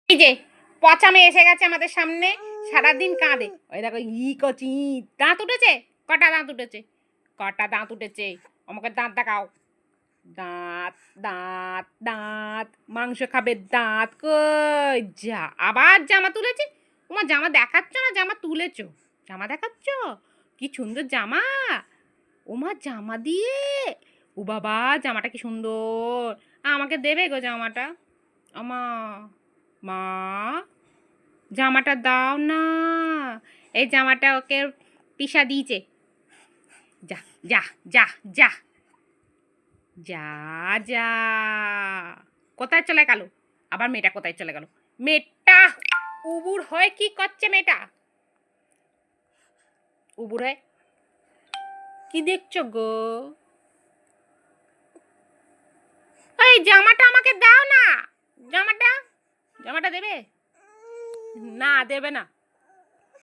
এই যে পচা মেয়ে এসে গেছে আমাদের সামনে, সারাদিন কাঁদে। ওই দেখো কচি দাঁত উঠেছে। কটা দাঁত উঠেছে? কটা দাঁত উঠেছে? আমাকে দাঁত দেখাও। দাঁত দাঁত দাঁত, মাংস খাবে দাঁত কই যা। আবার জামা তুলেছে। তোমার জামা দেখাচ্ছ না? জামা তুলেছ, জামা দেখাচ্ছ? কি সুন্দর জামা। ওমা জামা দিয়ে, ও বাবা জামাটা কি সুন্দর। আমাকে দেবে গো জামাটা? আমা, মা জামাটা দাও না। এই জামাটা ওকে পিসা দিয়েছে। যা যা যা যা যা যা। কোথায় চলে গেল? আবার মেয়েটা কোথায় চলে গেল? মেয়েটা উবুর হয়ে কি করছে? মেয়েটা উবুর হয়ে কি দেখছো গো? এই জামাটা আমাকে দাও না। জামাটা, জামাটা দেবে? না দেবে না।